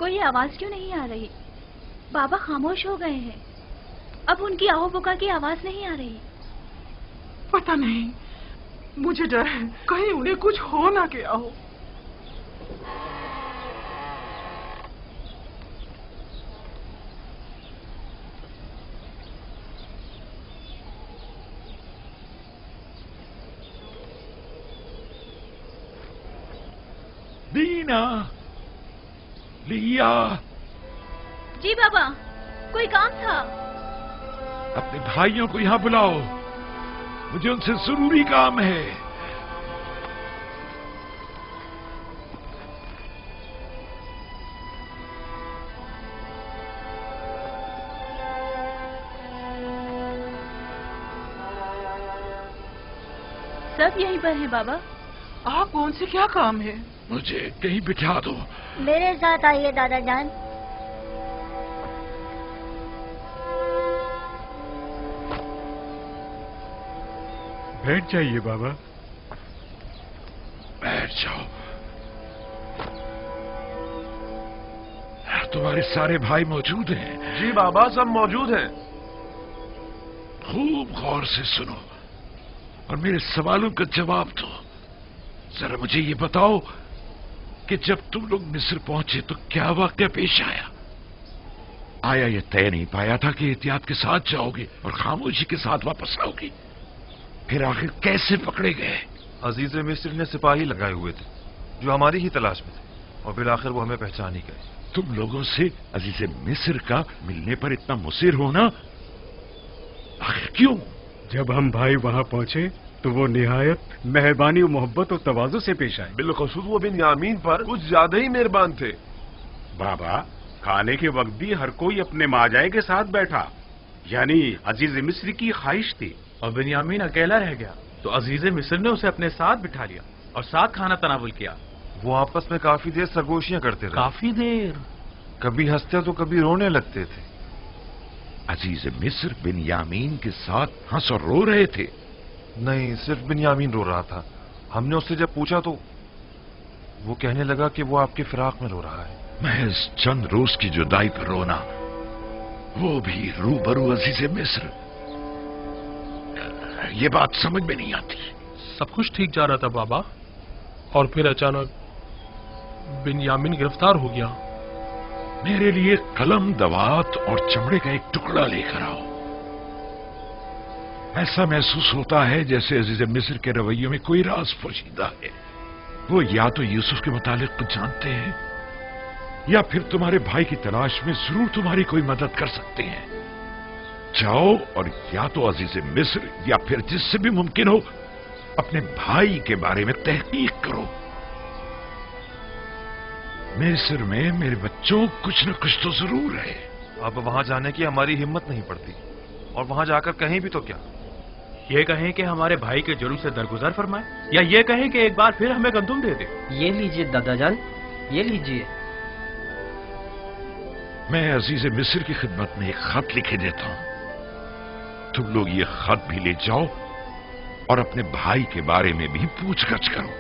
کوئی آواز کیوں نہیں آ رہی؟ بابا خاموش ہو گئے ہیں، اب ان کی آہو بکا کی آواز نہیں آ رہی۔ پتہ نہیں، مجھے ڈر ہے کہیں انہیں کچھ ہو نہ گیا ہو۔ بینا، لیا۔ جی بابا، کوئی کام تھا؟ اپنے بھائیوں کو یہاں بلاؤ، مجھے ان سے ضروری کام ہے۔ سب یہیں پر ہیں بابا۔ آپ کون سے کیا کام ہے؟ مجھے کہیں بٹھا دو۔ میرے ساتھ آئیے دادا جان۔ بیٹھ جائیے بابا۔ بیٹھ جاؤ۔ تمہارے سارے بھائی موجود ہیں؟ جی بابا، سب موجود ہیں۔ خوب غور سے سنو اور میرے سوالوں کا جواب دو۔ ذرا مجھے یہ بتاؤ کہ جب تم لوگ مصر پہنچے تو کیا واقعہ پیش آیا؟ آیا یہ طے نہیں پایا تھا کہ احتیاط کے ساتھ جاؤ گے اور خاموشی کے ساتھ واپس آؤ گے؟ پھر آخر کیسے پکڑے گئے؟ عزیز مصر نے سپاہی لگائے ہوئے تھے جو ہماری ہی تلاش میں تھے، اور بالآخر وہ ہمیں پہچان ہی گئے۔ تم لوگوں سے عزیز مصر کا ملنے پر اتنا مصر ہونا آخر کیوں؟ جب ہم بھائی وہاں پہنچے تو وہ نہایت مہربانی و محبت اور تواضع سے پیش آئے۔ بالخصوص وہ بنیامین پر کچھ زیادہ ہی مہربان تھے۔ بابا، کھانے کے وقت بھی ہر کوئی اپنے ماجائے کے ساتھ بیٹھا، یعنی عزیز مصر کی خواہش تھی۔ اور بنیامین اکیلا رہ گیا تو عزیز مصر نے اسے اپنے ساتھ بٹھا لیا اور ساتھ کھانا تناول کیا۔ وہ آپس میں کافی دیر سرگوشیاں کرتے رہے، کافی دیر، کبھی ہنستے تو کبھی رونے لگتے تھے۔ عزیز مصر بنیامین کے ساتھ ہنس اور رو رہے تھے؟ نہیں، صرف بنیامین رو رہا تھا۔ ہم نے اس سے جب پوچھا تو وہ کہنے لگا کہ وہ آپ کے فراق میں رو رہا ہے۔ محض چند روز کی جدائی پر رونا، وہ بھی روبرو عزیز مصر، یہ بات سمجھ میں نہیں آتی۔ سب کچھ ٹھیک جا رہا تھا بابا، اور پھر اچانک بنیامین گرفتار ہو گیا۔ میرے لیے قلم، دوات اور چمڑے کا ایک ٹکڑا لے کر آؤ۔ ایسا محسوس ہوتا ہے جیسے عزیز مصر کے رویوں میں کوئی راز پوشیدہ ہے۔ وہ یا تو یوسف کے متعلق کچھ جانتے ہیں یا پھر تمہارے بھائی کی تلاش میں ضرور تمہاری کوئی مدد کر سکتے ہیں۔ جاؤ اور یا تو عزیز مصر یا پھر جس سے بھی ممکن ہو اپنے بھائی کے بارے میں تحقیق کرو۔ مصر میں میرے بچوں کچھ نہ کچھ تو ضرور ہے۔ اب وہاں جانے کی ہماری ہمت نہیں پڑتی، اور وہاں جا کر کہیں بھی تو کیا، یہ کہیں کہ ہمارے بھائی کے جلوس سے درگزر فرمائے، یا یہ کہیں کہ ایک بار پھر ہمیں گندم دے دے۔ یہ لیجئے دادا جان، یہ لیجئے۔ میں عزیز مصر کی خدمت میں ایک خط لکھے دیتا ہوں، تم لوگ یہ خط بھی لے جاؤ اور اپنے بھائی کے بارے میں بھی پوچھ گچھ کرو۔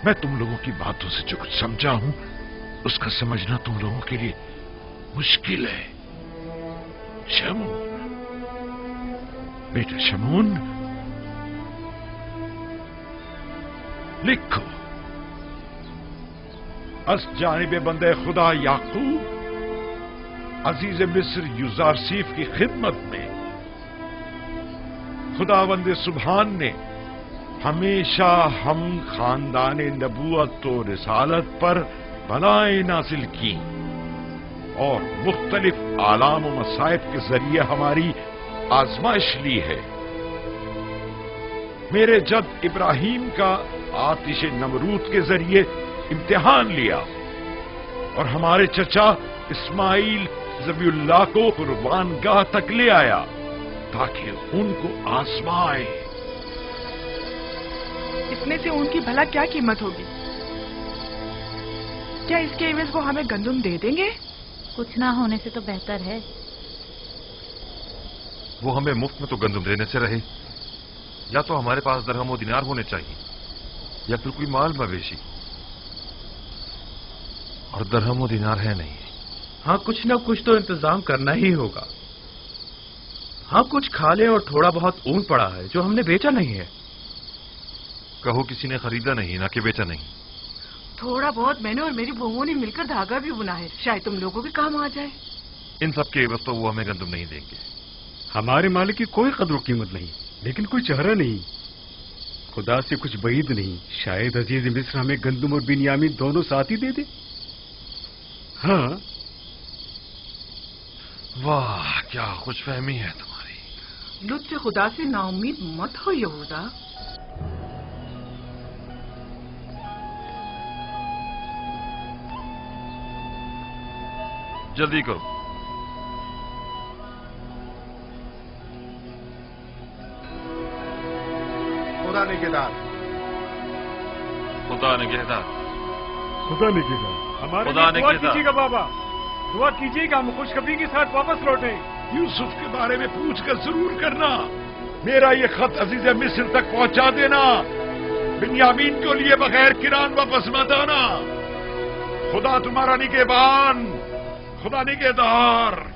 میں تم لوگوں کی باتوں سے جو کچھ سمجھا ہوں اس کا سمجھنا تم لوگوں کے لیے مشکل ہے۔ شمون، بیٹا شمون، لکھو، از جانب بندے خدا یعقوب عزیز مصر یوزارسیف کی خدمت میں خداوند سبحان نے ہمیشہ ہم خاندان نبوت و رسالت پر بلائیں نازل کی اور مختلف آلام و مصائب کے ذریعے ہماری آزمائش لی ہے۔ میرے جد ابراہیم کا آتش نمرود کے ذریعے امتحان لیا اور ہمارے چچا اسماعیل ذبیح اللہ کو قربان گاہ تک لے آیا تاکہ ان کو آزمائے۔ اس میں سے ان کی بھلا کیا قیمت ہوگی؟ کیا اس کے عوض وہ ہمیں گندم دے دیں گے؟ کچھ نہ ہونے سے تو بہتر ہے۔ وہ ہمیں مفت میں تو گندم دینے سے رہے، یا تو ہمارے پاس درہم و دینار ہونے چاہیے یا پھر کوئی مال مویشی۔ और दरहम व दिनार है नहीं। हाँ, कुछ ना कुछ तो इंतजाम करना ही होगा। हाँ, कुछ खा ले और थोड़ा बहुत ऊन पड़ा है जो हमने बेचा नहीं है। कहो किसी ने खरीदा नहीं, ना कि बेचा नहीं। थोड़ा बहुत मैंने और मेरी बहुओं ने मिलकर धागा भी बुना है, शायद तुम लोगों के काम आ जाए। इन सब के एवज तो वो हमें गंदम नहीं देंगे। हमारे मालिक की कोई कदर कीमत नहीं, लेकिन कोई चेहरा नहीं, खुदा से कुछ बईद नहीं। शायद अजीज मिस्र हमें गंदम और बिन्यामीन दोनों साथ ही दे दे। हाँ। वाह, क्या खुशफहमी है तुम्हारी। लुत्फ खुदा से नाउम्मीद मत हो यहूदा। जल्दी करो। खुदा निगहदार, खुदा निगहदार, खुदा निगहदार, हमारे लिए दुआ कीजिएगा बाबा, दुआ कीजिएगा हम खुशखबरी के साथ वापस लौटे। यूसुफ के बारे में पूछकर जरूर करना। मेरा ये खत अजीज मिस्र तक पहुंचा देना। बिन्यामीन को लिए बगैर किरान वापस मत आना। खुदा तुम्हारा निगहबान, खुदा निगहदार।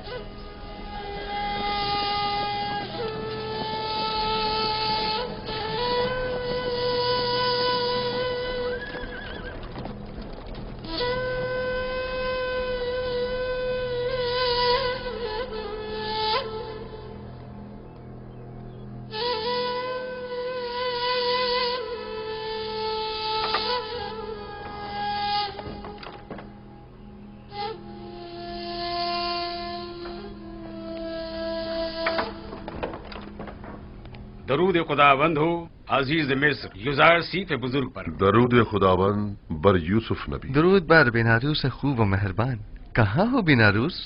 दरूद खुदावंद हो अजीज मिस्र युजार सीफ बुजुर्ग पर। दरूद खुदावंद बर यूसुफ नबी। दरूद बर बिनारूस खूब व मेहरबान। कहाँ हो बिनारूस?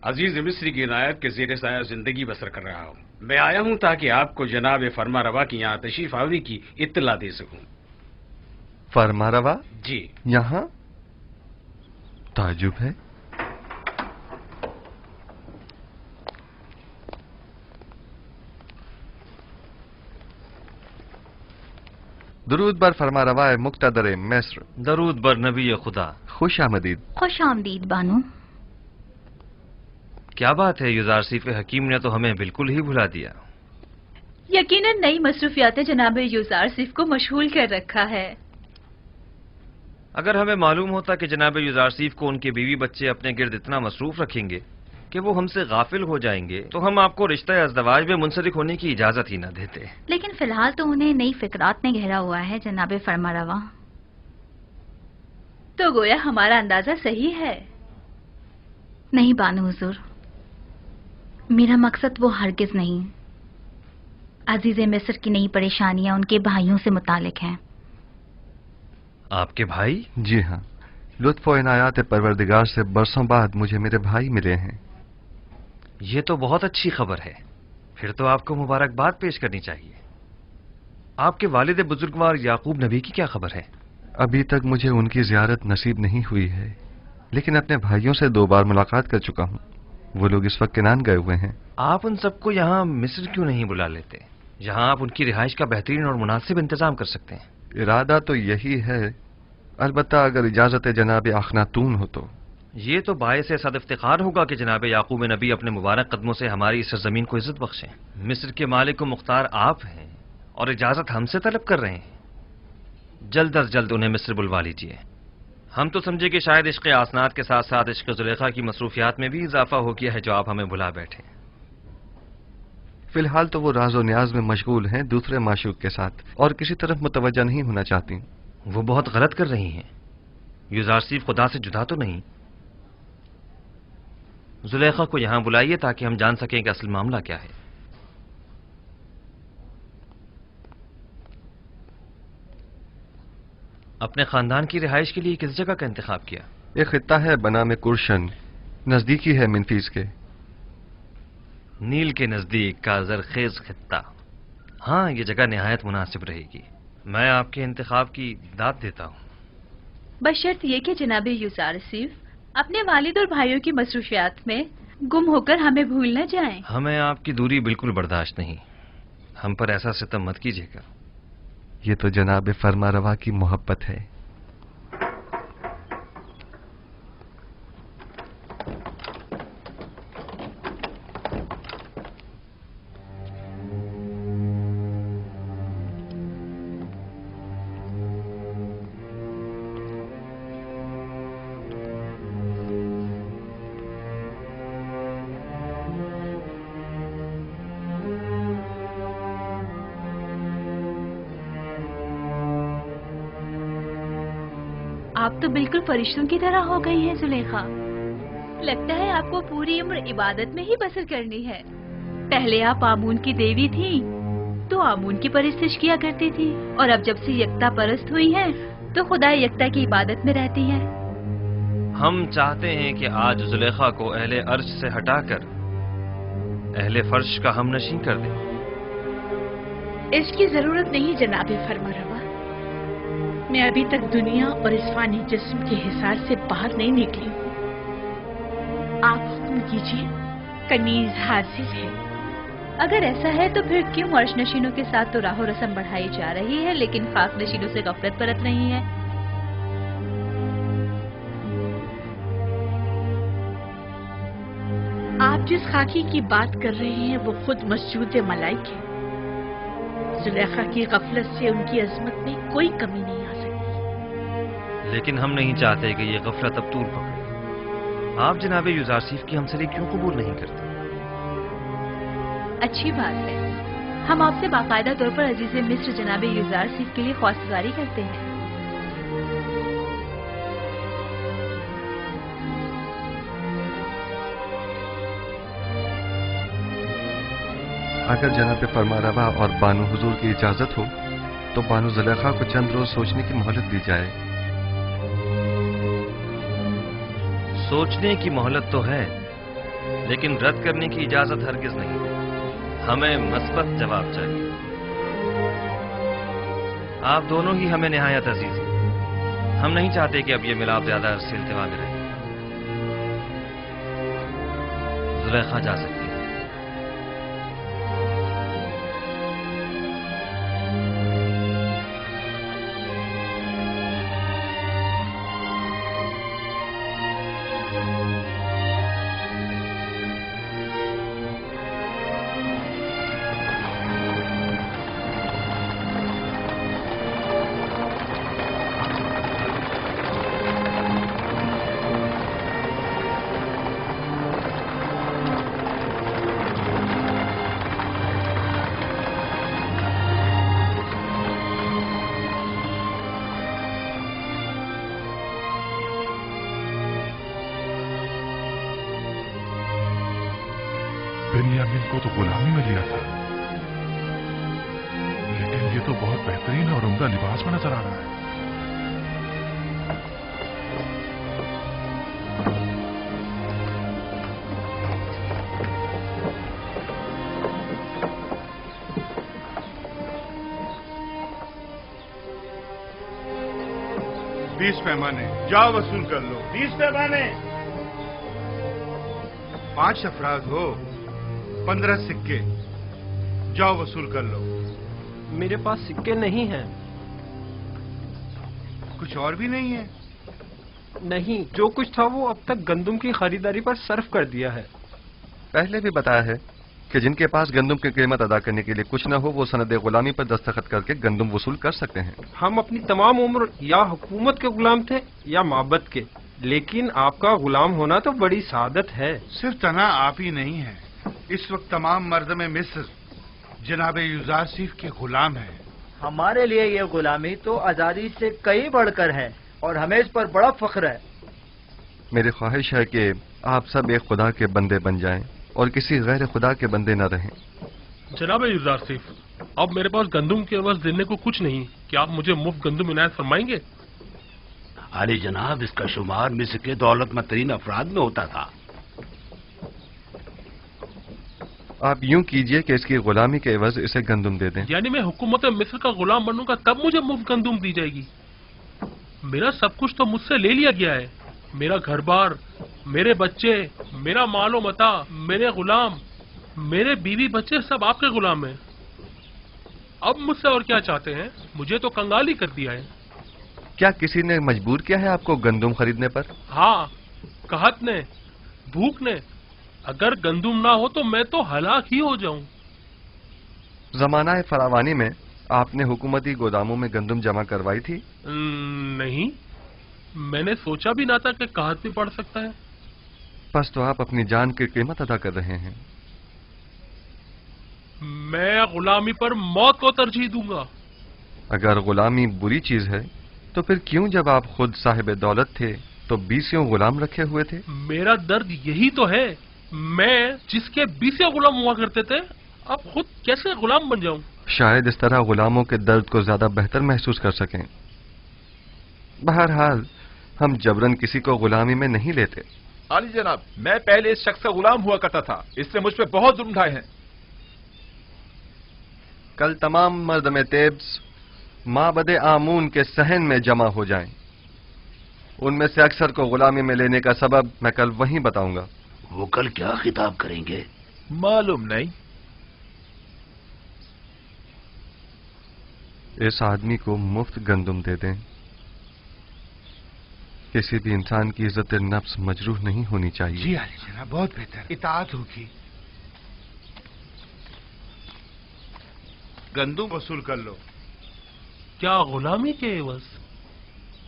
अजीज मिस्री की इनायत के ज़ेर साया जिंदगी बसर कर रहा हूँ। मैं आया हूँ ताकि आपको जनाब फरमा रवा की यहाँ तशरीफ आवरी की इत्तला दे सकूँ। फरमा रवा? जी। यहाँ ताजुब है। दरूद बर फरमा रवाए मुक्तदर मिस्र। दरूद बर नबी खुदा। खुश आमदीद। खुश आमदीद बानो। क्या बात है युजारसीफ हकीम ने तो हमें बिल्कुल ही भुला दिया। यकीनन नई मसरूफियात जनाब युजारसीफ को मशगूल कर रखा है। अगर हमें मालूम होता कि जनाब युजारसीफ को उनके बीवी बच्चे अपने गिर्द इतना मसरूफ रखेंगे कि वो हमसे गाफिल हो जाएंगे तो हम आपको रिश्ता अज़दवाज में मुंसलिक होने की इजाजत ही न देते। लेकिन फिलहाल तो उन्हें नई फिक्रात ने घेरा हुआ है जनाब फरमारवा। तो गोया हमारा अंदाजा सही है। नहीं बानो हुजूर, मेरा मकसद वो हरगिज नहीं। अजीज मिस्र की नई परेशानियां उनके भाइयों से मुतालिक हैं। आपके भाई? जी हाँ, लुत्फ व इनायात परवरदिगार से बरसों बाद मुझे मेरे भाई मिले हैं। ये तो बहुत अच्छी खबर है। फिर तो आपको मुबारकबाद पेश करनी चाहिए। आपके वालिद बुजुर्गवार याकूब नबी की क्या खबर है? अभी तक मुझे उनकी जियारत नसीब नहीं हुई है, लेकिन अपने भाइयों से 2 बार मुलाकात कर चुका हूँ। वो लोग इस वक्त किनान गए हुए हैं। आप उन सबको यहाँ मिस्र क्यों नहीं बुला लेते? यहाँ आप उनकी रिहाइश का बेहतरीन और मुनासिब इंतजाम कर सकते हैं। इरादा तो यही है, अलबत्ता अगर इजाजत जनाब अखनातून हो तो। ये तो बायस सद इफ्तिखार होगा कि जनाब याकूब नबी अपने मुबारक कदमों से हमारी इस सरजमीन को इज्जत बख्शें। मिस्र के मालिक व मुख्तार आप हैं और इजाजत हमसे तलब कर रहे हैं। जल्द अज जल्द उन्हें मिस्र बुलवा लीजिए। हम तो समझे कि शायद इश्क़ आसनात के साथ साथ इश्क़ ज़ुलेखा की मसरूफियात में भी इजाफा हो गया है जो आप हमें भुला बैठे। फिलहाल तो वो राज और न्याज में मशगूल हैं दूसरे माशूक के साथ, और किसी तरफ मुतवज्जा नहीं होना चाहती। वो बहुत गलत कर रही हैं। युजारसीफ खुदा से जुदा तो नहीं। जुलेखा को यहां बुलाइए ताकि हम जान सकें कि असल मामला क्या है। अपने खानदान की रिहाइश के लिए किस जगह का इंतखाब किया? एक खित्ता है बनाम कुरशन, नजदीकी है मिनफीस के। नील के नजदीक का जरखेज खित्ता। हाँ, ये जगह निहायत मुनासिब रहेगी। मैं आपके इंतखाब की दाद देता हूँ, बशर्त ये कि जनाब युजारसीफ अपने वालिद और भाइयों की मसरूफियात में गुम होकर हमें भूल न जाएं। हमें आपकी दूरी बिल्कुल बर्दाश्त नहीं। हम पर ऐसा सितम मत कीजिएगा। ये तो जनाब फरमा रवा की मोहब्बत है। आप तो बिल्कुल फरिश्तों की तरह हो गई हैं जुलेखा। लगता है आपको पूरी उम्र इबादत में ही बसर करनी है। पहले आप आमून की देवी थी तो आमून की परस्तिश किया करती थी, और अब जब से यकता परस्त हुई हैं तो खुदा यकता की इबादत में रहती हैं। हम चाहते हैं कि आज जुलेखा को अहले अर्श से हटाकर अहले फर्श का हमनशीं कर दें। इसकी जरूरत नहीं जनाबे फरमारवा। मैं अभी तक दुनिया और इस फानी जिस्म के हिसार से बाहर नहीं निकली हूँ। आप हुक्म कीजिए, कनीज हाजिर है। अगर ऐसा है तो फिर क्यों अर्श नशीनों के साथ तो राहो रस्म बढ़ाई जा रही है, लेकिन खाक नशीनों से गफलत बरत रही है? आप जिस खाकी की बात कर रहे हैं वो खुद मस्जूद मलाइक है। जुलेखा की गफलत से उनकी अजमत में कोई कमी नहीं आ सकती। लेकिन हम नहीं चाहते कि ये गफलत अब तूल पकड़े। आप जनाबे युजारसीफ की हमसरी क्यों कबूल नहीं करते? अच्छी बात है। हम आपसे बाकायदा तौर पर अजीज मिस्र जनाबे युजारसीफ के लिए ख्वास्तगारी करते हैं। अगर जनाब फरमारवा और बानो हुजूर की इजाजत हो तो बानो जुलेखा को चंद रोज सोचने की मोहलत दी जाए। सोचने की मोहलत तो है, लेकिन रद्द करने की इजाजत हरगिज नहीं। हमें मस्बत जवाब चाहिए। आप दोनों ही हमें निहायत अजीज हैं। हम नहीं चाहते कि अब ये मिलाप ज्यादा अरसे इल्तिवा में रहे। जुलेखा जा सकती है। बिन्यामीन को तो गुलामी में लिया था, लेकिन ये तो बहुत बेहतरीन और उम्दा लिबास में नजर आ रहा है। बीस पैमाने जाओ वसूल कर लो। 20 पैमाने। 5 अफराद हो, 15 सिक्के, जाओ वसूल कर लो। मेरे पास सिक्के नहीं हैं। कुछ और भी नहीं है? नहीं, जो कुछ था वो अब तक गंदुम की खरीदारी पर सर्फ कर दिया है। पहले भी बताया है कि जिनके पास गंदुम की कीमत अदा करने के लिए कुछ न हो वो सनद गुलामी पर दस्तखत करके गंदुम वसूल कर सकते हैं। हम अपनी तमाम उम्र या हुकूमत के गुलाम थे या माबद के, लेकिन आपका गुलाम होना तो बड़ी सादत है। सिर्फ तना आप ही नहीं है, इस वक्त तमाम मर्द में मिस्र जनाब युजारसीफ के गुलाम है। हमारे लिए ये गुलामी तो आजादी से कई बढ़कर है और हमें इस पर बड़ा फख्र है। मेरी ख्वाहिश है कि आप सब एक खुदा के बंदे बन जाएं और किसी गैर खुदा के बंदे न रहें। जनाब युजारसीफ, अब मेरे पास गंदुम के एवज देने को कुछ नहीं। क्या आप मुझे मुफ्त गंदुम इनायत फरमाएंगे? आली जनाब, इसका शुमार मिस्र के दौलतमंद तरीन अफराद में होता था। आप यूं कीजिए कि इसकी गुलामी के एवज इसे गंदुम दे दें। यानी मैं हुकूमत मिस्र का गुलाम बनूंगा तब मुझे मुफ्त गंदुम दी जाएगी? मेरा सब कुछ तो मुझसे ले लिया गया है। मेरा घर बार, मेरे बच्चे, मेरा मालो मता, मेरे गुलाम, मेरे बीवी बच्चे सब आपके गुलाम हैं। अब मुझसे और क्या चाहते हैं? मुझे तो कंगाल ही कर दिया है। क्या किसी ने मजबूर किया है आपको गंदुम खरीदने पर? हाँ, कहत ने, भूख ने। अगर गंदुम ना हो तो मैं तो हलाक ही हो जाऊं। जमाना फरावानी में आपने हुकूमती गोदामों में गंदुम जमा करवाई थी? नहीं, मैंने सोचा भी ना था कि कहत भी पड़ सकता है। बस तो आप अपनी जान की कीमत अदा कर रहे हैं। मैं गुलामी पर मौत को तरजीह दूंगा। अगर गुलामी बुरी चीज है तो फिर क्यों जब आप खुद साहिब दौलत थे तो 20 गुलाम रखे हुए थे? मेरा दर्द यही तो है, मैं जिसके 20 गुलाम हुआ करते थे अब खुद कैसे गुलाम बन जाऊं? शायद इस तरह गुलामों के दर्द को ज्यादा बेहतर महसूस कर सकें। बहरहाल हम जबरन किसी को गुलामी में नहीं लेते। आली जनाब, मैं पहले इस शख्स का गुलाम हुआ करता था, इसने मुझ पे बहुत जुल्म ढाए हैं। कल तमाम मर्द में तेब्स माबदे आमून के सहन में जमा हो जाएं। उनमें से अक्सर को गुलामी में लेने का सबब मैं कल वहीं बताऊंगा। वो कल क्या खिताब करेंगे? मालूम नहीं। इस आदमी को मुफ्त गंदुम दे दें। किसी भी इंसान की इज्जत नफ्स मजरूह नहीं होनी चाहिए। जी आली जनाब, बहुत बेहतर, इताअत होगी। गंदुम वसूल कर लो। क्या गुलामी के एवज?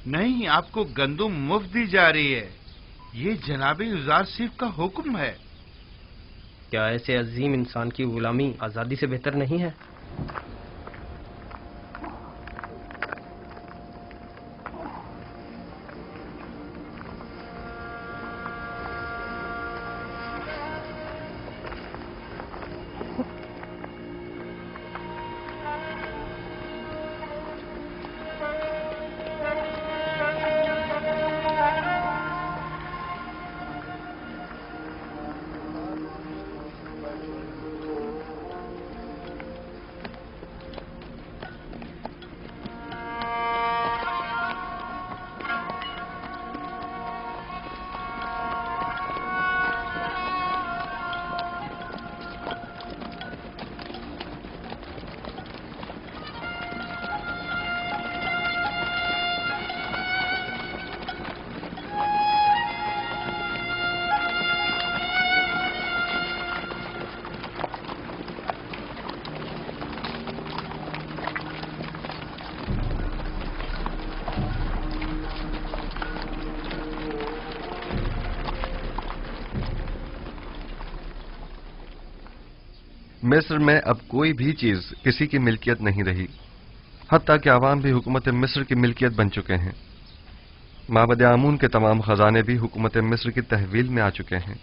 नहीं, आपको गंदुम मुफ्त दी जा रही है। ये जनाब युजार सिर्फ का हुक्म है। क्या ऐसे अजीम इंसान की गुलामी आजादी से बेहतर नहीं है? मिस्र में अब कोई भी चीज किसी की मिल्कियत नहीं रही, हत्ता कि आवाम भी हुकूमत मिस्र की मिल्कियत बन चुके हैं। माबद आमून के तमाम खजाने भी हुकूमत मिस्र की तहवील में आ चुके हैं।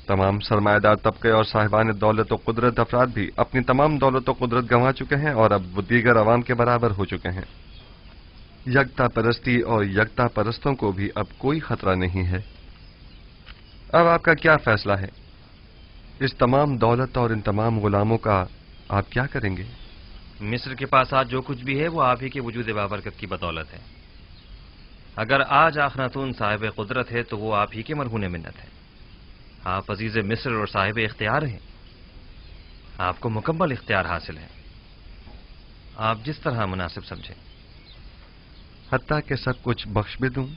तमाम सरमायादार तबके और साहिबान दौलत व कुदरत अफराद भी अपनी तमाम दौलत व कुदरत गंवा चुके हैं और अब वो दीगर अवाम के बराबर हो चुके हैं। यकता परस्ती और यकता परस्तों को भी अब कोई खतरा नहीं है। अब आपका क्या फैसला है? इस तमाम दौलत और इन तमाम गुलामों का आप क्या करेंगे? मिस्र के पास आज जो कुछ भी है वो आप ही के वजूद बाबरकत की बदौलत है। अगर आज आखनातून साहिब कुदरत है तो वो आप ही के मरहून मिन्नत है। आप अजीज मिस्र और साहिब इख्तियार हैं। आपको मुकम्मल इख्तियार हासिल है, आप जिस तरह मुनासिब समझें। हत्ता के सब कुछ बख्श भी दूं।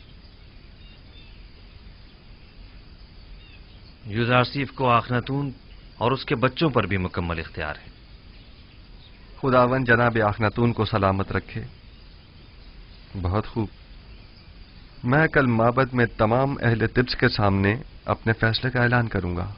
यूजारसीफ को आखनातून और उसके बच्चों पर भी मुकम्मल इख्तियार है। खुदावन जनाब आखनातून को सलामत रखे। बहुत खूब। मैं कल माबद में तमाम अहले तिब्स के सामने अपने फैसले का ऐलान करूंगा।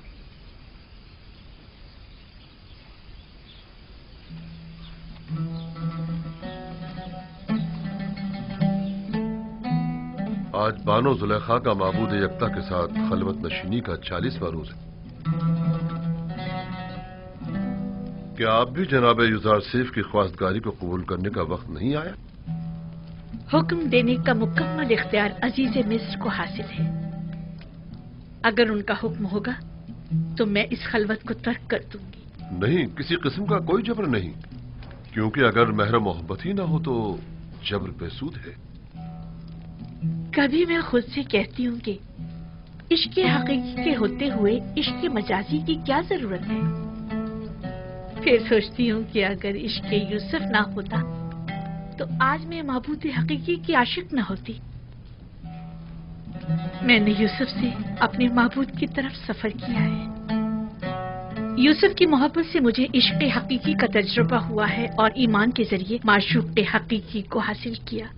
आज बानो जुलेखा का माबूद यकता के साथ खलवत नशीनी का 40वां रोज है। क्या आप भी जनाब युजार सेफ की ख्वास्तगारी को कबूल करने का वक्त नहीं आया? हुक्म देने का मुकम्मल इख्तियार अजीज मिस्र को हासिल है। अगर उनका हुक्म होगा तो मैं इस खलवत को तर्क कर दूंगी। नहीं, किसी किस्म का कोई जबर नहीं, क्योंकि अगर महर मोहब्बत ही ना हो तो जबर बेसूद है। कभी मैं खुद से कहती हूँ कि इश्क हकीकी के होते हुए इश्क मजाजी की क्या जरूरत है। फिर सोचती हूँ कि अगर इश्क यूसुफ ना होता तो आज मैं महबूद हकीकी की आशिक न होती। मैंने यूसुफ से अपने महबूद की तरफ सफर किया है। यूसुफ की मोहब्बत से मुझे इश्क हकीकी का तजुर्बा हुआ है और ईमान के जरिए माशूक हकीकी को हासिल किया।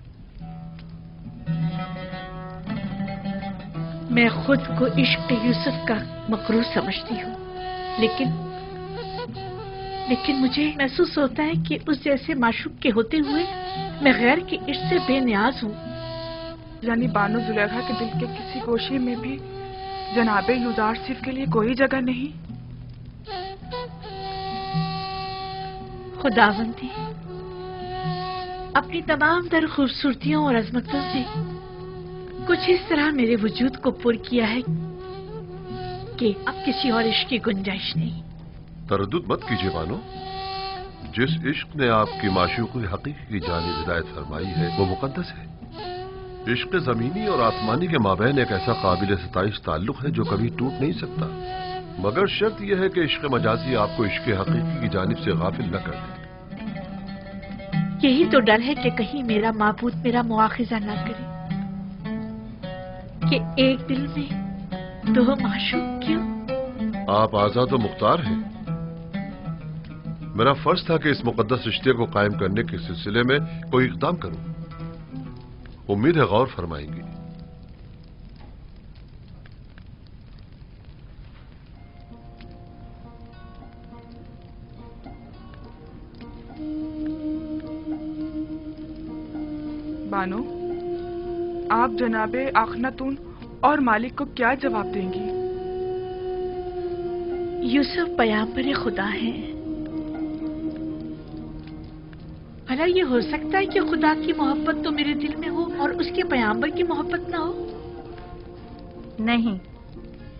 मैं खुद को इश्क यूसुफ का मकरूर समझती हूँ, लेकिन लेकिन मुझे महसूस होता है कि उस जैसे माशूक के होते हुए मैं गैर के इश्क से बेनियाज हूँ। यानी बानो जुलेखा के दिल के किसी गोशे में भी जनाबे यूजारसिफ के लिए कोई जगह नहीं। खुदावंदी अपनी तमाम तर खूबसूरतियों और अजमतों से कुछ इस तरह मेरे वजूद को पुर किया है कि अब किसी और इश्क की गुंजाइश नहीं। तरद्दुद मत कीजिए बानो, जिस इश्क ने आपकी माशूक़ हकीकी की जानिब हिदायत फरमाई है वो मुकद्दस है। इश्क ज़मीनी और आसमानी के माबैन एक ऐसा काबिल सताइश ताल्लुक है जो कभी टूट नहीं सकता, मगर शर्त यह है कि इश्क मजाजी आपको इश्क हकीकी की जानिब से गाफिल न कर दे। यही तो डर है कि कहीं मेरा माबूद मेरा मुआखिजा न करे कि एक दिल में दो माशूक क्यों। आप आजाद और मुख्तार हैं। मेरा फर्ज था कि इस मुकद्दस रिश्ते को कायम करने के सिलसिले में कोई इक़दाम करूं। उम्मीद है गौर फरमाएंगी। बानो, आप जनाबे आखनातून और मालिक को क्या जवाब देंगी? यूसुफ पैगंबर खुदा हैं। भला ये हो सकता है कि खुदा की मोहब्बत तो मेरे दिल में हो और उसके पैगंबर की मोहब्बत ना हो? नहीं,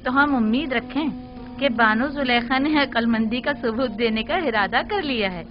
तो हम उम्मीद रखें कि बानो जुलेखा ने अक्लमंदी का सबूत देने का इरादा कर लिया है।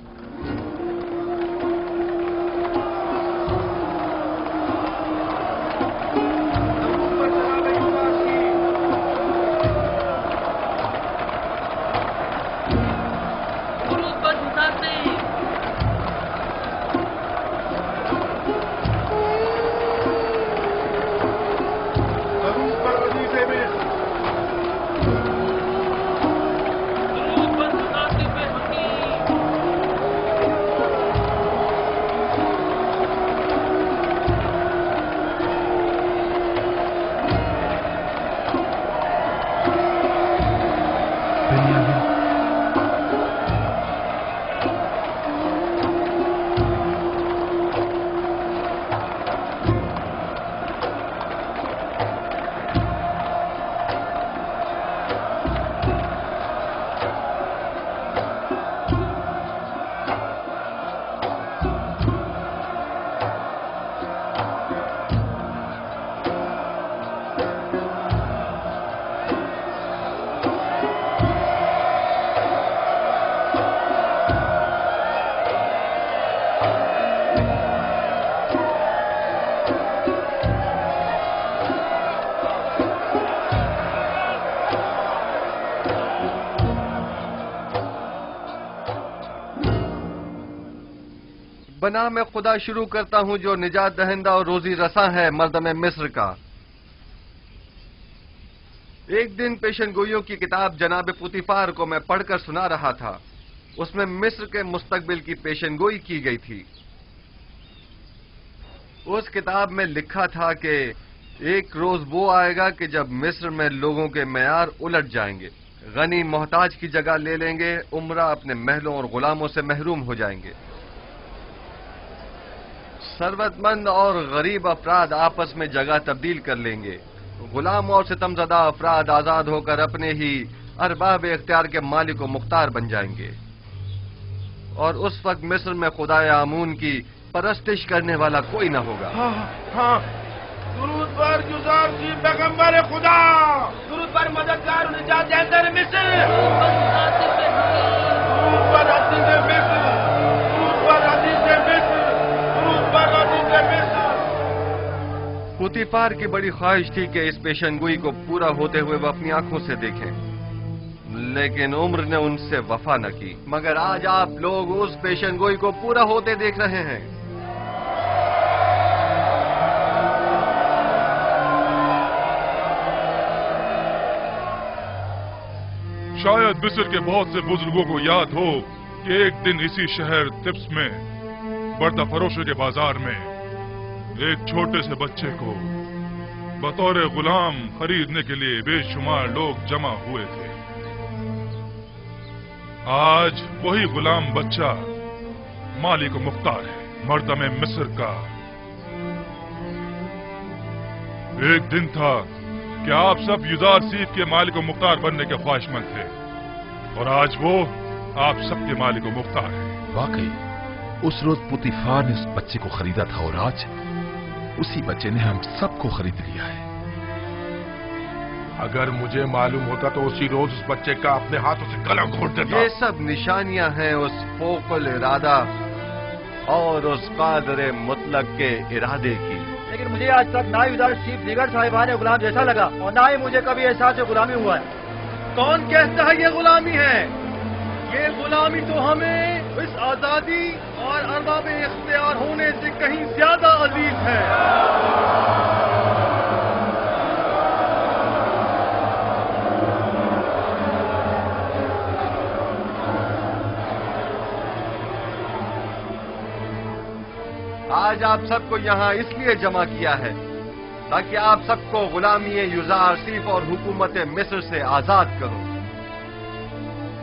बना मैं खुदा शुरू करता हूं जो निजात दहिंदा और रोजी रसा है मर्दम मिस्र का। एक दिन पेशनगोइयों की किताब जनाब पुतीफार को मैं पढ़कर सुना रहा था। उसमें मिस्र के मुस्तकबिल की पेशनगोई की गई थी। उस किताब में लिखा था कि एक रोज वो आएगा कि जब मिस्र में लोगों के मयार उलट जाएंगे, गनी मोहताज की जगह ले लेंगे, उमरा अपने महलों और गुलामों से महरूम हो जाएंगे, सरवतमंद और गरीब अफराद आपस में जगह तब्दील कर लेंगे, गुलाम और सितमज़दा अफराद आजाद होकर अपने ही अरबाब इख्तियार के मालिक व मुख्तार बन जाएंगे। और उस वक्त मिस्र में खुदाए आमून की परस्तिश करने वाला कोई न होगा। हाँ, दुरूद पर जुज़ार की पैगंबर खुदा, दुरूद पर मददगार निजात दहिंदा मिस्र, दुरूद पर अज़ीज़ मिस्र, दुरूद पर अज़ीज़ मिस्र, दुरूद पर अज़ीज़ मिस्र। पुतीफार की बड़ी ख्वाहिश थी कि इस पेशनगोई को पूरा होते हुए वो अपनी आंखों से देखें, लेकिन उम्र ने उनसे वफा न की। मगर आज आप लोग उस पेशनगोई को पूरा होते देख रहे हैं। शायद मिस्र के बहुत से बुजुर्गों को याद हो कि एक दिन इसी शहर तिब्स में बर्दा फरोशों के बाजार में एक छोटे से बच्चे को बतौर गुलाम खरीदने के लिए बेशुमार लोग जमा हुए थे। आज वही गुलाम बच्चा मालिक मुख्तार है, मर्दम मिस्र का। एक दिन था कि आप सब युदार सीफ के मालिक मुख्तार बनने के ख्वाहिशमंद थे, और आज वो आप सबके मालिक मुख्तार है। वाकई उस रोज पुतीफार ने उस बच्चे को खरीदा था, और आज उसी बच्चे ने हम सबको खरीद लिया है। अगर मुझे मालूम होता तो उसी रोज उस बच्चे का अपने हाथों से गला घोट देता। ये सब निशानियां हैं उस फोकल इरादा और उस कादर मुतलक के इरादे की। लेकिन मुझे आज तक ना युदार चीफ दीगर साहिबान गुलाम जैसा लगा, और ना ही मुझे कभी एहसास गुलामी हुआ है। कौन कहता है ये गुलामी है? ये गुलामी तो हमें इस आजादी और अरबाब इख्तियार होने से कहीं ज्यादा अजीज है। आज आप सबको यहाँ इसलिए जमा किया है ताकि आप सबको गुलामी युजार सीफ और हुकूमत मिस्र से आजाद करो,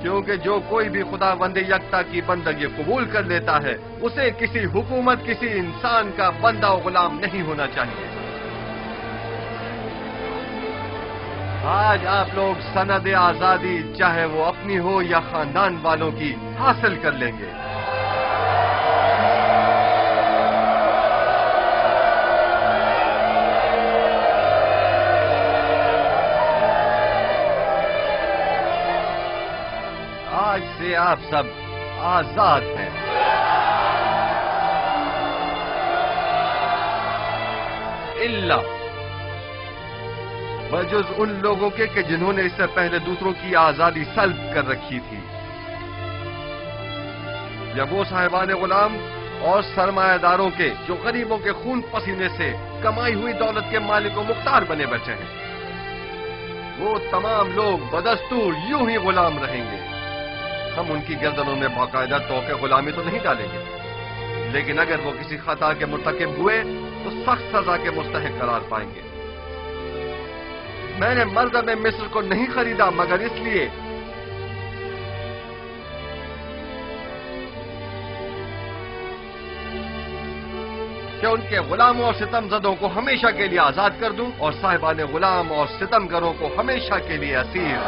क्योंकि जो कोई भी खुदावंद यकता की बंदगी कबूल कर लेता है उसे किसी हुकूमत, किसी इंसान का बंदा और गुलाम नहीं होना चाहिए। आज आप लोग सनद आजादी, चाहे वो अपनी हो या खानदान वालों की, हासिल कर लेंगे। आज से आप सब आजाद हैं। इल्ला बजुज उन लोगों के जिन्होंने इससे पहले दूसरों की आजादी सल्ब कर रखी थी, या वो साहिबान गुलाम और सरमायादारों के जो गरीबों के खून पसीने से कमाई हुई दौलत के मालिक मुख्तार बने बचे हैं। वो तमाम लोग बदस्तूर यूं ही गुलाम रहेंगे। हम उनकी गर्दनों में बाकायदा तोके गुलामी तो नहीं डालेंगे, लेकिन अगर वो किसी खता के मुर्तकिब हुए तो सख्त सजा के मुस्तहिक करार पाएंगे। मैंने मर्दम मिस्र को नहीं खरीदा मगर इसलिए कि उनके गुलामों और सितमजदों को हमेशा के लिए आजाद कर दूं और साहिबान गुलाम और सितमगरों को हमेशा के लिए असीर।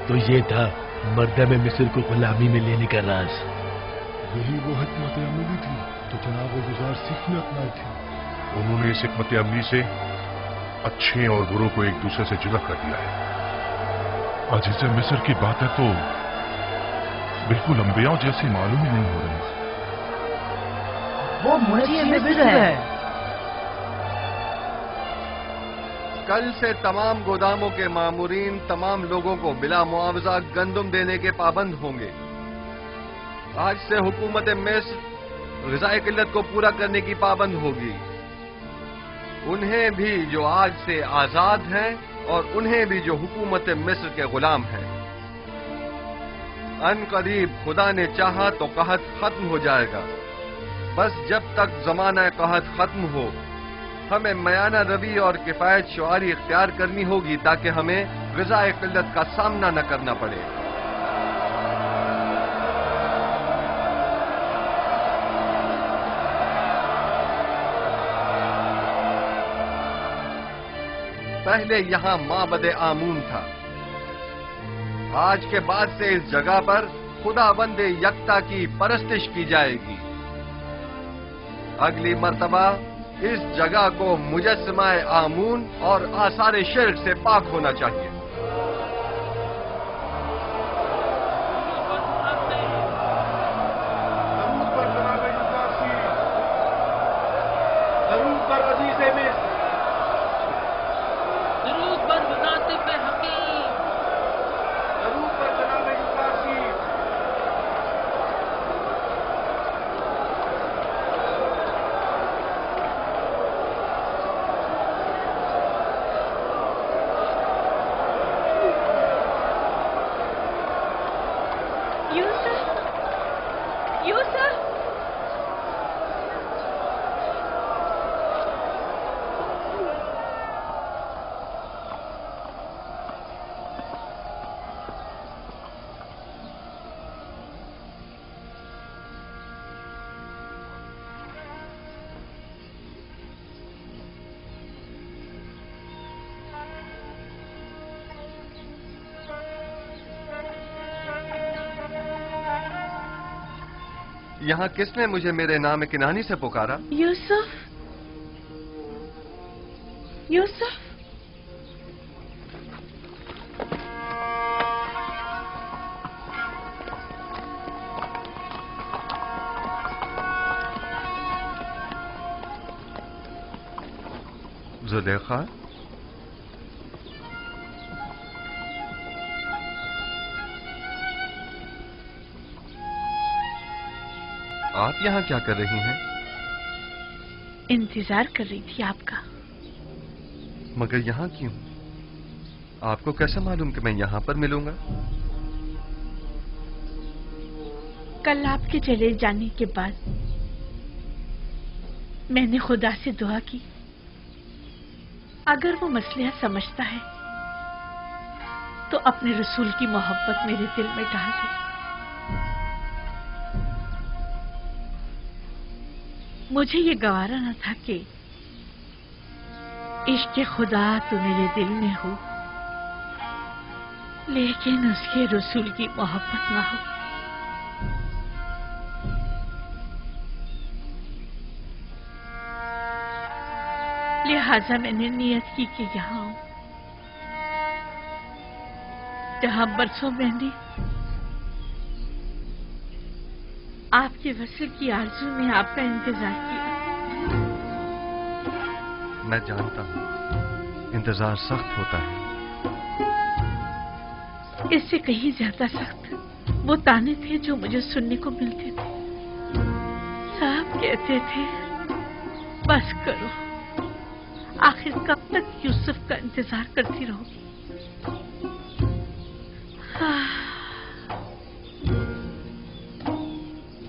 तो ये था मर्दम मिस्र को गुलामी में लेने का राज। यही वो हिकमत अमली थी तो जनाब गुजार सीफ ने अपनाई थी। उन्होंने इस हिकमत अमली से अच्छे और बुरों को एक दूसरे से जुदा कर दिया है। अजीज मिस्र की बातें तो बिल्कुल अंबियाओं जैसी मालूम ही नहीं हो रही। वो मुझे मिस्र है। कल से तमाम गोदामों के मामूरीन तमाम लोगों को बिला मुआवजा गंदुम देने के पाबंद होंगे। आज से हुकूमत मिस्र ग़िज़ाई किल्लत को पूरा करने की पाबंद होगी। उन्हें भी जो आज से आजाद हैं और उन्हें भी जो हुकूमत मिस्र के गुलाम हैं। अन करीब खुदा ने चाहा तो कहत खत्म हो जाएगा। बस जब तक ज़माना कहत खत्म हो हमें मयाना रवि और किफायत शुआरी इख्तियार करनी होगी ताकि हमें ग़िज़ाई किल्लत का सामना न करना पड़े। पहले यहां माबद आमून था। आज के बाद से इस जगह पर खुदाबंद यकता की परस्तिश की जाएगी। अगली मर्तबा इस जगह को मुजस्समाए आमून और आसार शिर्क से पाक होना चाहिए। यहाँ किसने मुझे मेरे नाम किनानी से पुकारा? यूसुफ, यूसुफ। जुलेखा, आप यहाँ क्या कर रही हैं? इंतजार कर रही थी आपका। मगर यहाँ क्यों? आपको कैसे मालूम कि मैं यहाँ पर मिलूंगा? कल आपके चले जाने के बाद मैंने खुदा से दुआ की, अगर वो मसला समझता है तो अपने रसूल की मोहब्बत मेरे दिल में डाल दे। मुझे ये गवारा न था कि इश्क़ खुदा तो मेरे दिल में हो, लेकिन उसके रसूल की मोहब्बत ना हो। लिहाजा मैंने नियत की कि यहाँ आऊं, जहां बरसों मैंने आपके वसल की आरज़ू में आपका इंतजार किया। मैं जानता हूँ इंतजार सख्त होता है। इससे कहीं ज्यादा सख्त वो ताने थे जो मुझे सुनने को मिलते थे। साहब कहते थे, बस करो, आखिर कब तक यूसुफ का इंतजार करती रहोगी?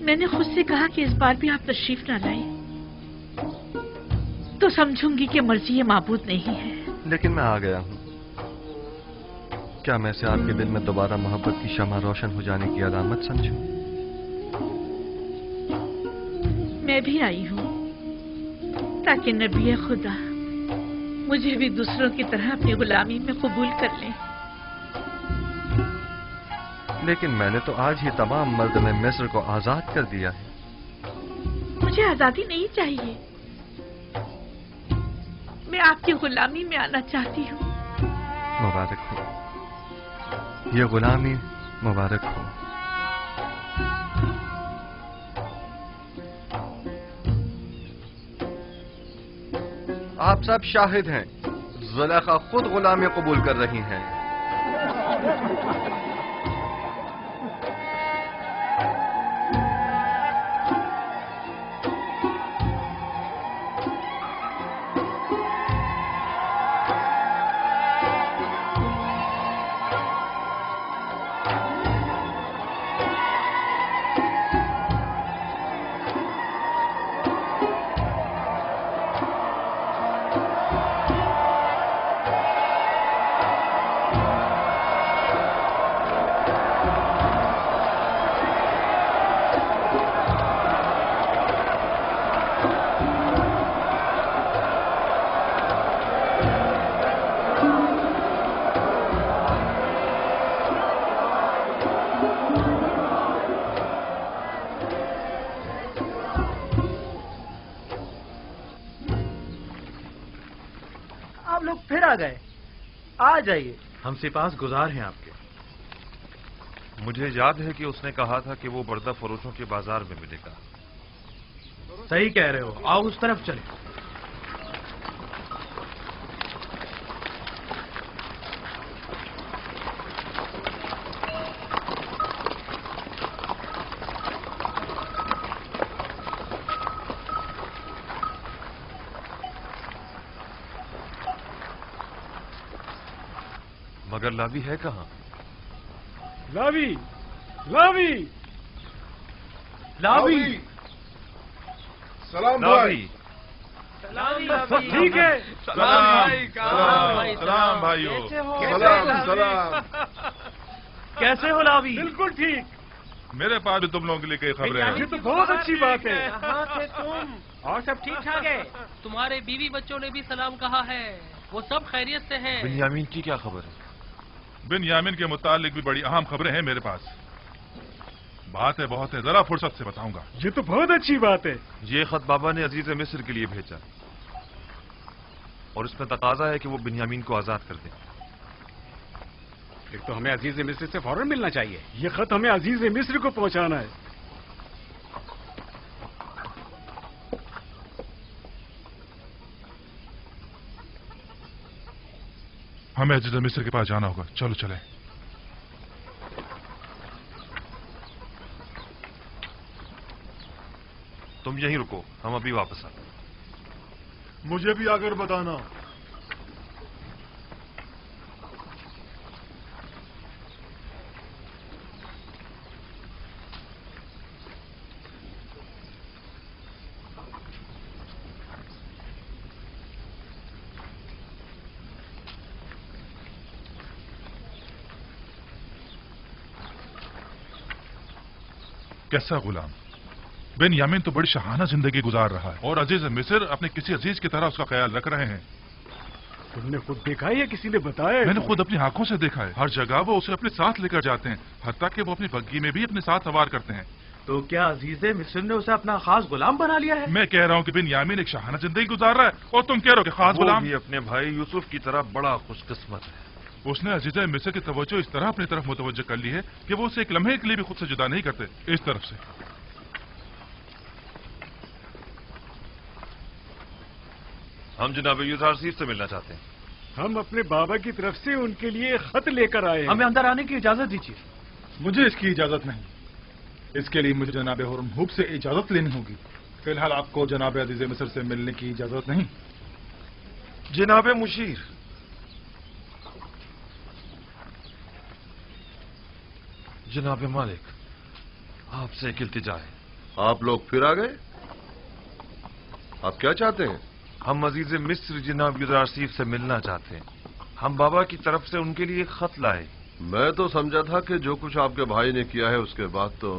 मैंने खुद से कहा कि इस बार भी आप तशरीफ ना लाए तो समझूंगी कि मर्जी ये माबूद नहीं है। लेकिन मैं आ गया हूँ। क्या मैं इसे आपके दिल में दोबारा मोहब्बत की शमा रोशन हो जाने की अलामत समझूं? मैं भी आई हूँ ताकि नबी खुदा मुझे भी दूसरों की तरह अपनी गुलामी में कबूल कर लें। लेकिन मैंने तो आज ही तमाम मर्द में मिस्र को आजाद कर दिया है। मुझे आजादी नहीं चाहिए, मैं आपकी गुलामी में आना चाहती हूँ। मुबारक हो, ये गुलामी मुबारक हो। आप सब शाहिद हैं, जुलेखा खुद गुलामी कबूल कर रही हैं। आ जाइए। हम सिपास गुजार हैं आपके। मुझे याद है कि उसने कहा था कि वो बर्दा फरोशों के बाजार में मिलेगा। सही कह रहे हो, आओ उस तरफ चलें। मगर लावी है कहाँ? लावी, लावी, लावी, सलाम भाई। सब ठीक है? सलाम भाइयों। सलाम। कैसे हो लावी? बिल्कुल ठीक। मेरे पास भी तुम लोगों के लिए कई खबरें हैं। ये तो बहुत अच्छी बात है। कहाँ थे तुम? और सब ठीक ठाक है? तुम्हारे बीवी बच्चों ने भी सलाम कहा है, वो सब खैरियत से हैं। बिन्यामीन की क्या खबर है? बिन्यामीन के मुतालिक भी बड़ी अहम खबरें हैं मेरे पास। बात बहुत है, जरा फुर्सत से बताऊंगा। ये तो बहुत अच्छी बात है। ये खत बाबा ने अजीज मिस्र के लिए भेजा और इसमें तकाजा है कि वो बिन्यामीन को आजाद कर दें। फिर तो हमें अजीज मिस्र से फौरन मिलना चाहिए। ये खत हमें अजीज मिस्र को पहुंचाना है। हमें अजीज मिस्र के पास जाना होगा, चलो चले। तुम यहीं रुको, हम अभी वापस आते। मुझे भी आकर बताना। कैसा गुलाम? बिन्यामीन तो बड़ी शहाना जिंदगी गुजार रहा है और अजीज मिस्र अपने किसी अजीज की तरह उसका ख्याल रख रहे हैं। तुमने खुद देखा है या किसी ने बताया है? मैंने खुद अपनी आंखों से देखा है। हर जगह वो उसे अपने साथ लेकर जाते हैं, हत्ता कि वो अपनी बग्गी में भी अपने साथ सवार करते हैं। तो क्या अजीज मिस्र ने उसे अपना खास गुलाम बना लिया है? मैं कह रहा हूँ कि बिन्यामीन एक शहाना जिंदगी गुजार रहा है और तुम कह रहे हो कि खास गुलाम। भी अपने भाई यूसुफ की तरह बड़ा खुशकिस्मत है। उसने अजीज मिस्र की तवज्जो इस तरह अपनी तरफ मुतवज्जो कर ली है कि वो उसे एक लम्हे के लिए भी खुद से जुदा नहीं करते। इस तरफ से हम जनाब यूसुफ से मिलना चाहते हैं। हम अपने बाबा की तरफ से उनके लिए खत लेकर आए हैं। हमें अंदर आने की इजाजत दीजिए। मुझे इसकी इजाजत नहीं। इसके लिए मुझे जनाब हुरमुब से इजाजत लेनी होगी। फिलहाल आपको जनाब अजीज मिस्र से मिलने की इजाजत नहीं। जनाब मुशीर, जनाब मालिक, आपसे एक इल्तिजा है। आप लोग फिर आ गए? आप क्या चाहते हैं? हम अजीज मिस्र जनाब यूसुफ से मिलना चाहते हैं। हम बाबा की तरफ से उनके लिए खत लाए। मैं तो समझा था कि जो कुछ आपके भाई ने किया है उसके बाद तो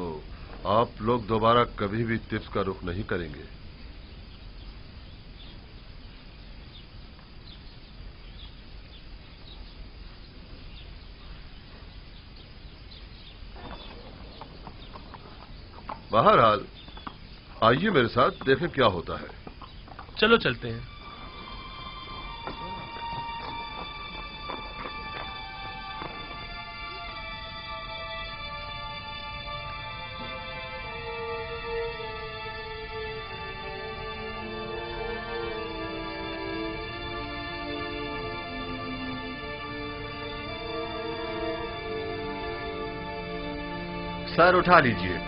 आप लोग दोबारा कभी भी तिब्स का रुख नहीं करेंगे। बहरहाल आइए मेरे साथ, देखें क्या होता है। चलो चलते हैं। सर उठा लीजिए।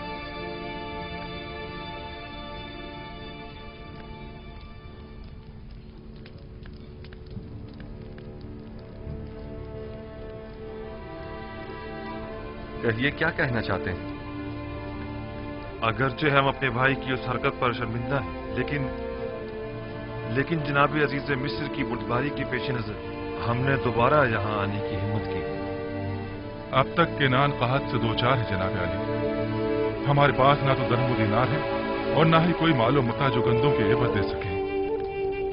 कहिए, क्या कहना चाहते हैं? अगरचे हम अपने भाई की उस हरकत पर शर्मिंदा हैं, लेकिन जनाब अजीज मिस्र की बुर्दबारी के पेश नजर हमने दोबारा यहाँ आने की हिम्मत की। अब तक केनान कहत से दो चार है जनाब अली। हमारे पास ना तो दरहम दीनार है और ना ही कोई मालो मता जो गंदों के एवज दे सके,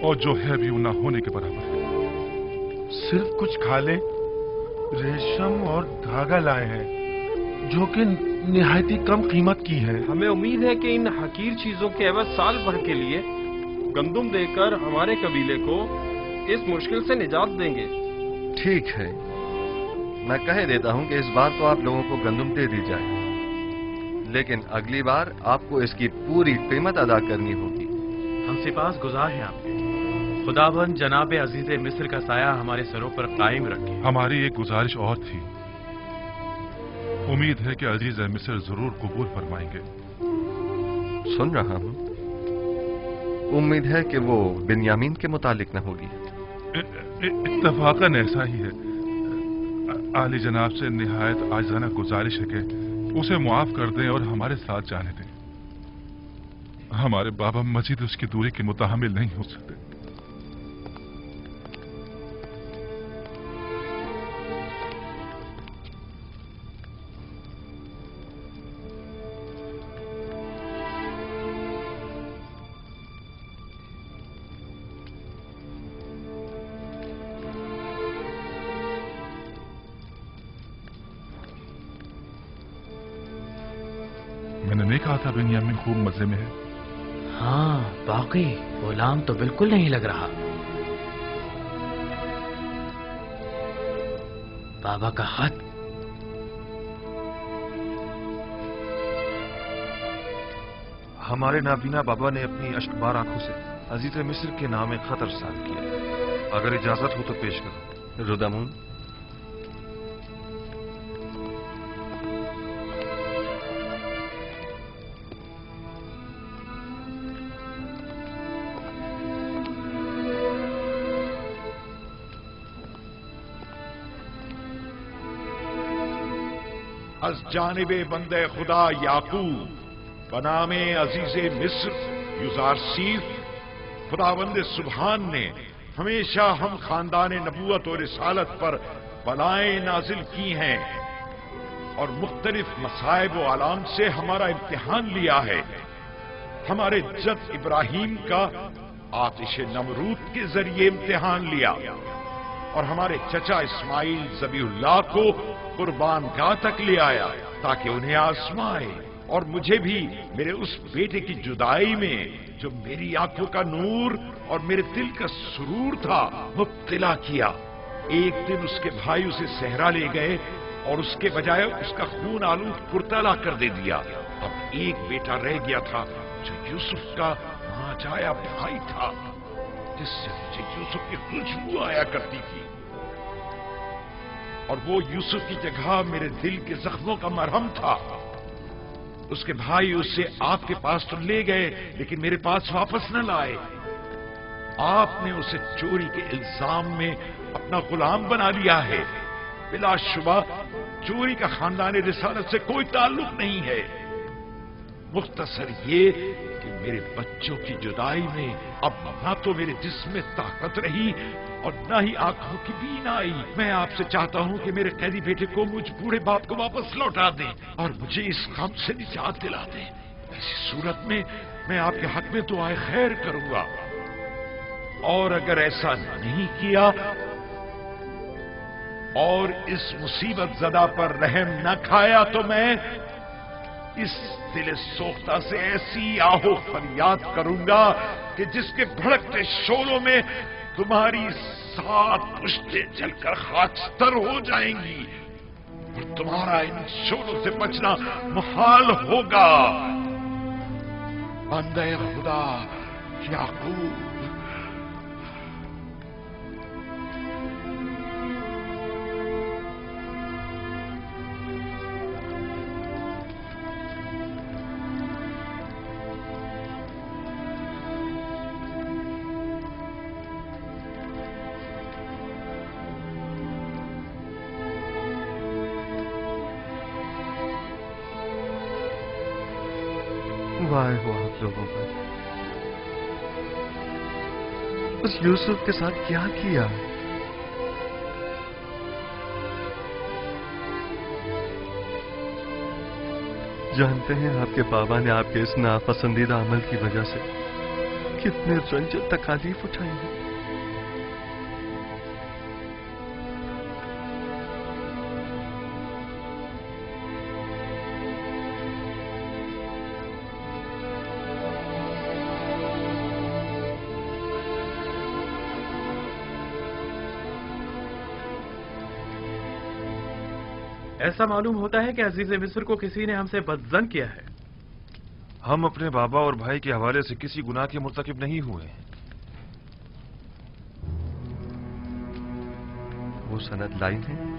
और जो है भी वो ना होने के बराबर है। सिर्फ कुछ खाले, रेशम और धागा लाए हैं जो कि निहायती कम कीमत की है। हमें उम्मीद है कि इन हकीर चीजों के एवज साल भर के लिए गंदुम देकर हमारे कबीले को इस मुश्किल से निजात देंगे। ठीक है, मैं कह देता हूं कि इस बार तो आप लोगों को गंदुम दे दी जाए, लेकिन अगली बार आपको इसकी पूरी कीमत अदा करनी होगी। हम सिपास गुजार हैं आपके। खुदाबंद जनाब अजीज मिस्र का साया हमारे सरों पर कायम रखे। हमारी एक गुजारिश और थी। उम्मीद है कि अजीज मिस्र जरूर कबूल फरमाएंगे। सुन रहा हूं। उम्मीद है कि वो बिन्यामीन के मुतालिक न होगी। इत्तफाकन ऐसा ही है। आली जनाब से निहायत आजाना गुजारिश है कि उसे मुआफ कर दें और हमारे साथ जाने दें। हमारे बाबा मजीद उसकी दूरी के मुताहमिल नहीं हो सकते। था बिन्यामीन खूब मजे में है। हाँ बाकी गुलाम तो बिल्कुल नहीं लग रहा। बाबा का खत। हमारे नाबीना बाबा ने अपनी अश्कबार आंखों से अजीज मिस्र के नाम एक खत अरसाल किया। अगर इजाजत हो तो पेश करो। रुदामून, अज जानिबे बंदे खुदा याकूब बनामे अजीजे मिस्र युजारसीफ, खुदावंद सुबहान ने हमेशा हम खानदान नबूवत और रिसालत पर बलाएं नाजिल की हैं और मुख्तलिफ मसाइब व आलाम से हमारा इम्तिहान लिया है। हमारे जद इब्राहिम का आतिश नमरूद के जरिए इम्तिहान लिया और हमारे चचा इस्माइल ज़बीहुल्लाह को कुर्बान गाह तक ले आया ताकि उन्हें आजमाए, और मुझे भी मेरे उस बेटे की जुदाई में जो मेरी आंखों का नूर और मेरे दिल का सुरूर था मुब्तला किया। एक दिन उसके भाई उसे सहरा ले गए और उसके बजाय उसका खून आलूद कुर्तला कर दे दिया। अब एक बेटा रह गया था जो यूसुफ का मांझाया भाई था, जिससे मुझे यूसुफ की खुशबू आया करती थी, और वो यूसुफ की जगह मेरे दिल के जख्मों का मरहम था। उसके भाई उसे आपके पास तो ले गए लेकिन मेरे पास वापस न लाए। आपने उसे चोरी के इल्जाम में अपना गुलाम बना लिया है। बिलाशुबा चोरी का खानदान रिसालत से कोई ताल्लुक नहीं है। मुख्तसर ये कि मेरे बच्चों की जुदाई में अब न तो मेरे जिस्म में ताकत रही और न ही आंखों की बीनाई। मैं आपसे चाहता हूं कि मेरे कैदी बेटे को मुझ बूढ़े बाप को वापस लौटा दें और मुझे इस गम से निजात दिला दें। ऐसी सूरत में मैं आपके हक में दुआए खैर करूंगा, और अगर ऐसा नहीं किया और इस मुसीबत ज़दा पर रहम न खाया तो मैं इस दिल सोख्ता से ऐसी आहो फरियाद करूंगा कि जिसके भड़कते शोलों में तुम्हारी 7 पुश्तें जलकर खाकस्तर हो जाएंगी और तुम्हारा इन शोलों से बचना मुहाल होगा। बंदे खुदा याकूब। वाह हुआ आप लोगों पर, उस यूसुफ के साथ क्या किया। जानते हैं आपके बाबा ने आपके इस नापसंदीदा अमल की वजह से कितने रंज और तकालीफ उठाई हैं। ऐसा मालूम होता है कि अजीज मिस्र को किसी ने हमसे बदजन किया है। हम अपने बाबा और भाई के हवाले से किसी गुनाह के मुर्तकिब नहीं हुए। वो सनद लाई है?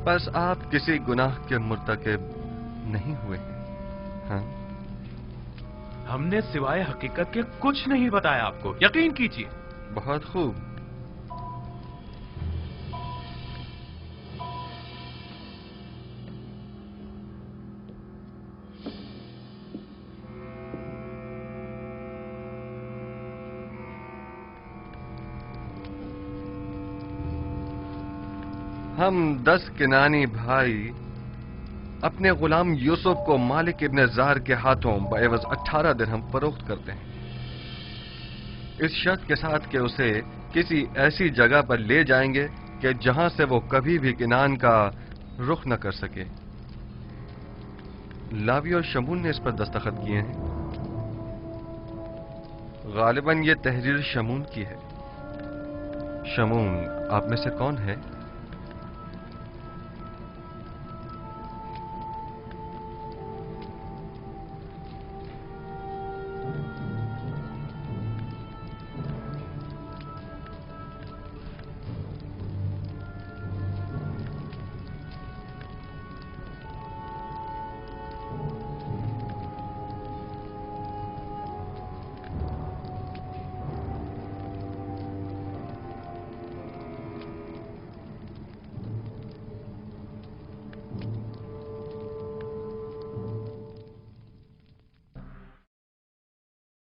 बस आप किसी गुनाह के मुर्तकिब नहीं हुए हैं। हाँ? हमने सिवाय हकीकत के कुछ नहीं बताया आपको, यकीन कीजिए। बहुत खूब। हम 10 किनानी भाई اپنے غلام یوسف کو مالک ابن زہر کے ہاتھوں بعوض 18 درہم فروخت کرتے ہیں، اس شرط کے ساتھ کہ اسے کسی ایسی جگہ پر لے جائیں گے کہ جہاں سے وہ کبھی بھی کنعان کا رخ نہ کر سکے۔ لاوی اور شمون نے اس پر دستخط کیے ہیں۔ غالباً یہ تحریر شمون کی ہے۔ شمون آپ میں سے کون ہے؟